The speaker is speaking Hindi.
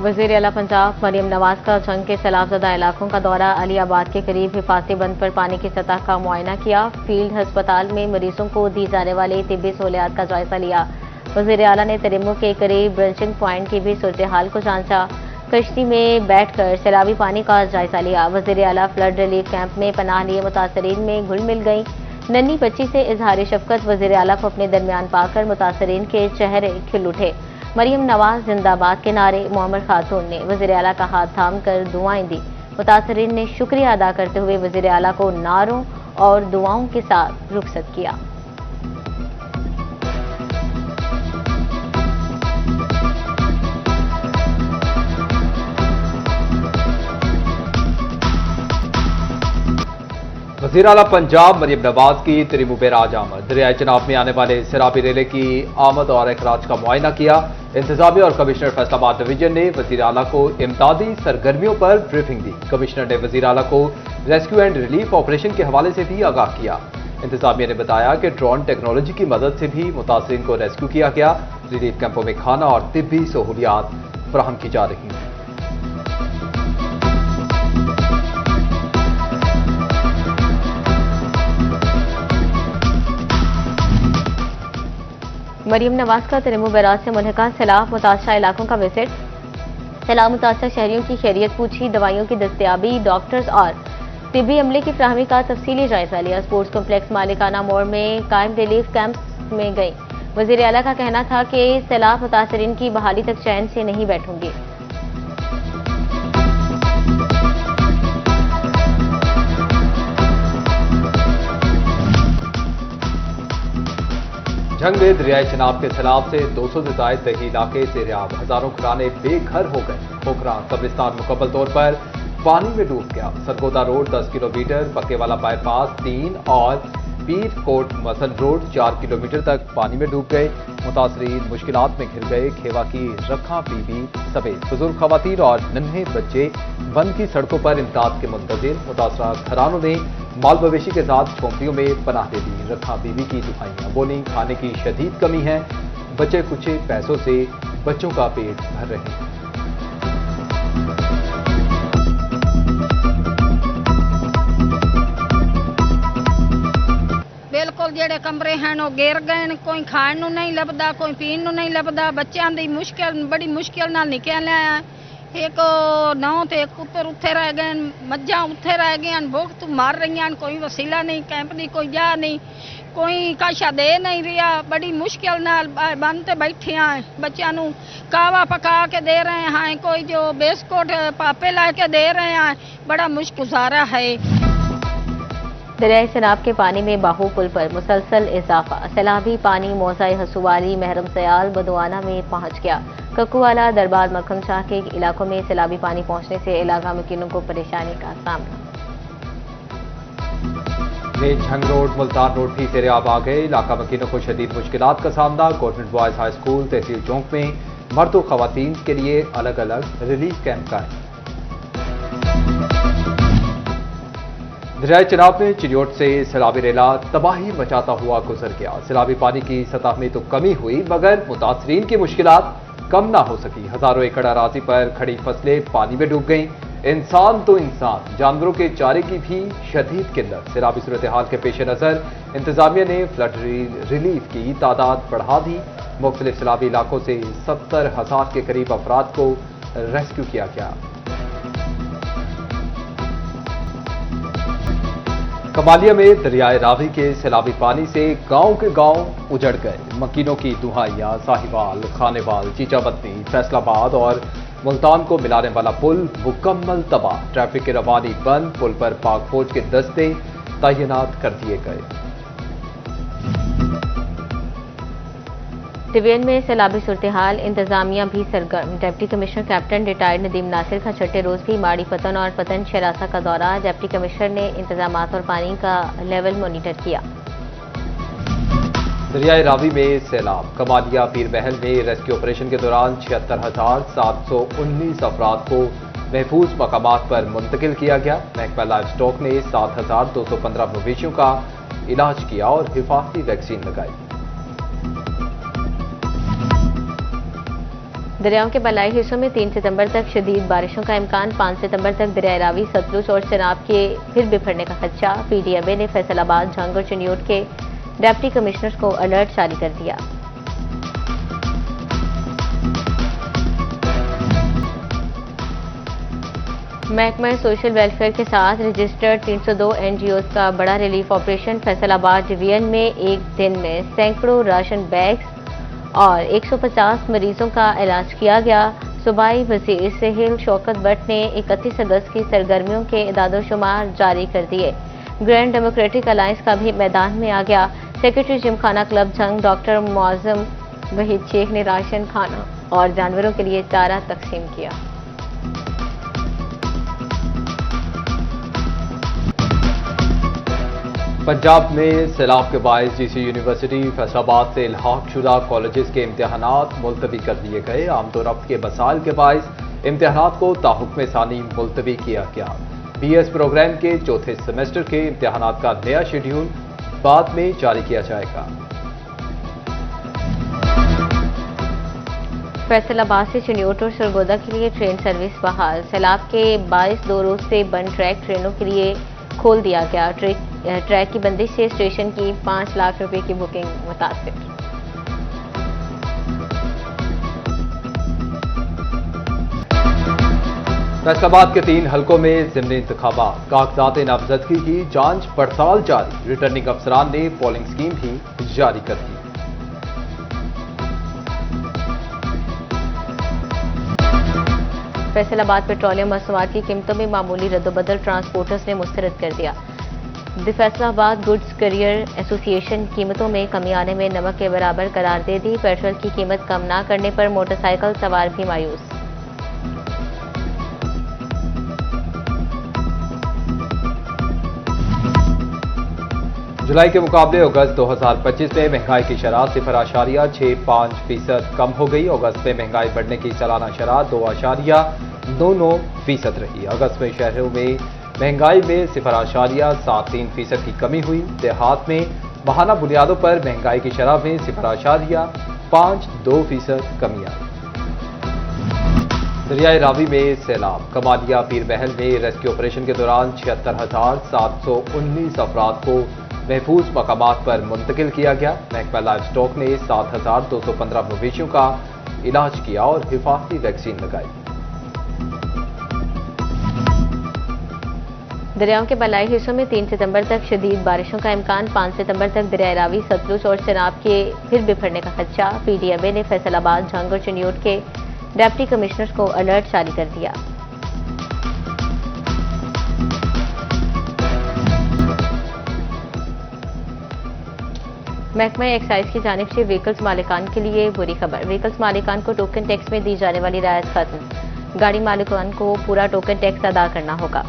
वज़ीर आला पंजाब मरियम नवाज का जंग के सैलाबज़दा इलाकों का दौरा। अलीआबाद के करीब हिफाजती बंद पर पानी की सतह का मुआयना किया। फील्ड अस्पताल में मरीजों को दी जाने वाली तिब्बी सहूलियात का जायजा लिया। वज़ीर आला ने तरिम्मो के करीब ब्रंचिंग पॉइंट की भी सूरत हाल को जांचा। कश्ती में बैठकर सैलाबी पानी का जायजा लिया। वज़ीर आला फ्लड रिलीफ कैंप में पनाह लिए मुतासरीन में घुल मिल गई। नन्ही बच्ची से इजहार शफकत वज़ीर आला को अपने दरमियान पाकर मुतासरीन के चेहरे खिल उठे। मरियम नवाज जिंदाबाद के नारे मोहम्मद खातून ने वज़ीर आला का हाथ थाम कर दुआएं दी। मुतासरीन ने शुक्रिया अदा करते हुए वज़ीर आला को नारों और दुआओं के साथ रुखसत किया। वज़ीर आला पंजाब मरियम नवाज की तरिम्मो बेराज आमद। दरियाए चनाब में आने वाले सैलाबी रेले की आमद और अखराज का मुआयना किया। इंतजामिया और कमिश्नर फैसलाबाद डिवीजन ने वज़ीर आला को इमदादी सरगर्मियों पर ब्रीफिंग दी। कमिश्नर ने वज़ीर आला को रेस्क्यू एंड रिलीफ ऑपरेशन के हवाले से भी आगाह किया। इंतजामिया ने बताया कि ड्रोन टेक्नोलॉजी की मदद से भी मुतासरीन को रेस्क्यू किया गया। रिलीफ कैंपों में खाना और तिब्बी सहूलियात फराहम की जा रही हैं। मरियम नवाज का तरिम्मो बैराज से मुल्हिका सैलाब मुतासरा इलाकों का विजिट। सैलाब मुतासरा शहरियों की खैरियत पूछी। दवाइयों की दस्तयाबी, डॉक्टर्स और तिब्बी अमले की फ्राहमी का तफसीली जायजा लिया। स्पोर्ट्स कॉम्प्लेक्स मालिकाना मोड़ में कायम रिलीफ कैंप में गई। वज़ीर आला का कहना था कि सैलाब मुतासरीन की बहाली तक चैन से नहीं बैठूंगी। जंग में दरियाए चनाब के सैलाब से 200 से जायद दही इलाके सेरियाब। हजारों घराने बेघर हो गए। खोखरा कब्रिस्तान मुकम्मल तौर पर पानी में डूब गया। सरगोदा रोड 10 किलोमीटर, बक्केवाला बाईपास 3 और पीर कोट मसन रोड 4 किलोमीटर तक पानी में डूब गए। मुतासरीन मुश्किलात में घिर गए। खेवा की रखा बीबी समेत बुजुर्ग खवातीन और नन्हे बच्चे वन की सड़कों पर इमदाद के मुंतजिर। मुतासरा घरानों ने माल मवेशी के साथ झोंपड़ियों में पनाह दे दी। रखा बीबी की दुहाइयां बोली। खाने की शदीद कमी है। बचे कुछ पैसों से बच्चों का पेट भर रहे हैं। बिल्कुल जेड़े कमरे हैं वो गिर गए। कोई खाण नूं नहीं लभदा, कोई पीण नूं नहीं लभदा। बच्चों की मुश्किल बड़ी मुश्किल नाल निकलिया। एक नौ तो एक पुत्र उत्थे रह गए, मज्जां उत्थे रह गई, भुख तो मार रही हैं। कोई वसीला नहीं, कैंप की कोई जा नहीं, कोई काशा दे नहीं रहा। बड़ी मुश्किल नाल बंद ते बैठे हैं। बच्चों को कावा पका के दे रहे हैं, कोई जो बिस्कुट पापे ला के दे रहे हैं। बड़ा मुश्किल गुजारा है। दरियाए चनाब के पानी में बाहू पुल पर मुसलसल इजाफा। सैलाबी पानी मौज़ा हसूवाली महरम सयाल बदवाना में पहुंच गया। ककुवाला दरबार मक्खम शाह के इलाकों में सैलाबी पानी पहुंचने से इलाका मुकीनों को परेशानी का सामना। झंग रोड मुल्तान रोड भी सेरियाब आ गए। इलाका मकीनों को शदीद मुश्किलात का सामना। गवर्नमेंट बॉयज हाई स्कूल तहसील चौक में मर्द और खवातीन के लिए अलग अलग रिलीफ कैंप का है। दरियाए चनाब में चिरियोट से सैलाबी रेला तबाही मचाता हुआ गुजर गया। सैलाबी पानी की सतह में तो कमी हुई मगर मुतासरीन की मुश्किलात कम ना हो सकी। हजारों एकड़ अराजी पर खड़ी फसलें पानी में डूब गईं। इंसान तो इंसान, जानवरों के चारे की भी शदीद किल्लत। सैलाबी सूरत हाल के पेश नजर इंतजामिया ने फ्लड रिलीफ की तादाद बढ़ा दी। मुख्तलिफ सैलाबी इलाकों से 70,000 के करीब अफराद को रेस्क्यू किया गया। कमालिया में दरियाए रावी के सैलाबी पानी से गांव के गांव उजड़ गए। मकीनों की दुहाइयां साहिवाल, खानेवाल, चीचाबत्ती, फैसलाबाद और मुल्तान को मिलाने वाला पुल मुकम्मल तबाह। ट्रैफिक की रवानी बंद। पुल पर पाक फौज के दस्ते तैनात कर दिए गए। डिवीजन में सैलाबी सूरत हाल। इंतजामिया भी सरगर्म। Deputy commissioner captain retired Nadeem Nasir का छठे रोज भी माड़ी पतन और पतन शरासा का दौरा। डिप्टी कमिश्नर ने इंतजामात और पानी का लेवल मॉनिटर किया। दरियाए रावी में सैलाब। कमालिया पीर महल में रेस्क्यू ऑपरेशन के दौरान 76,719 अफराद को महफूज मकामात पर मुंतकिल किया गया। महकमा लाइफ स्टॉक ने 7,215 मवेशियों का इलाज किया और हिफाजती वैक्सीन लगाई। दरियाओं के बलाई हिस्सों में 3 सितंबर तक शदीद बारिशों का इम्कान। 5 सितंबर तक दरियाए रावी, सतलुज और चनाब के फिर बिफरने का खदशा। PDMA ने फैसलाबाद, झंग और चिन्योट के डिप्टी कमिश्नर्स को अलर्ट जारी कर दिया। महकमा सोशल वेलफेयर के साथ रजिस्टर्ड 302 NGOs का बड़ा रिलीफ ऑपरेशन। फैसलाबाद डिवीजन में एक दिन में सैकड़ों राशन बैग्स और 150 मरीजों का इलाज किया गया। सूबाई वज़ीर सहील शौकत भट्ट ने 31 अगस्त की सरगर्मियों के इदादोशुमार जारी कर दिए। ग्रैंड डेमोक्रेटिक अलायंस का भी मैदान में आ गया। Secretary gymkhana club Jhang doctor Muazzam Waheed Sheikh ने राशन, खाना और जानवरों के लिए चारा तकसीम किया। पंजाब में सैलाब के बायस GC यूनिवर्सिटी फैसलाबाद से इल्हाक शुदा कॉलेजेस के इम्तिहानात मुलतवी कर दिए गए। आमदोरफ्त के मसाइल के बायस इम्तिहानात को ताहुक्म सानी मुलतवी किया गया। BS प्रोग्राम के चौथे सेमेस्टर के इम्तिहानात का नया शेड्यूल बाद में जारी किया जाएगा। फैसलाबाद से चिन्योट और सरगोदा के लिए ट्रेन सर्विस बहाल। सैलाब के बायस 2 रोज से बंद ट्रैक ट्रेनों के लिए खोल दिया गया। ट्रैक की बंदिश से स्टेशन की 5 लाख रुपए की बुकिंग मुतासिर। फैसलाबाद के 3 हलकों में ज़िमनी इंतखाबात, कागजात नामजदगी की जांच पड़ताल जारी। रिटर्निंग अफसरान ने पोलिंग स्कीम भी जारी कर दी। फैसलाबाद पेट्रोलियम मसनूआत की कीमतों में मामूली रद्दोबदल ट्रांसपोर्टर्स ने मुस्तरद कर दिया। The Faisalabad goods career association कीमतों में कमी आने में नमक के बराबर करार दे दी। पेट्रोल की कीमत कम न करने पर मोटरसाइकिल सवार भी मायूस। जुलाई के मुकाबले अगस्त 2025 में महंगाई की शरह 0.65% कम हो गई। अगस्त में महंगाई बढ़ने की सालाना शरह 2.99% रही। अगस्त में शहरों में महंगाई में 0.73% की कमी हुई। देहात में माहाना बुनियादों पर महंगाई की शरह में 0.52% कमी आई। दरियाए रावी में सैलाब, कमालिया पीर महल में रेस्क्यू ऑपरेशन के दौरान 76,719 अफराद को महफूज मकामात पर मुंतकिल किया गया। महकमा लाइफ स्टॉक ने 7,215 मवेशियों का इलाज किया और हिफाजती वैक्सीन लगाई। दरियाओं के बलाई हिस्सों में 3 सितंबर तक शदीद बारिशों का इम्कान। 5 सितंबर तक दरियाए रावी, सतलुज और चनाब के फिर बिफरने का खदशा। PDMA ने फैसलाबाद, झंग और चिन्योट के डिप्टी कमिश्नर्स को अलर्ट जारी कर दिया। महकमा एक्साइज की जानिब से व्हीकल्स मालिकान के लिए बुरी खबर। व्हीकल्स मालिकान को टोकन टैक्स में दी जाने वाली राहत खत्म। गाड़ी मालिकान को पूरा टोकन टैक्स अदा करना होगा।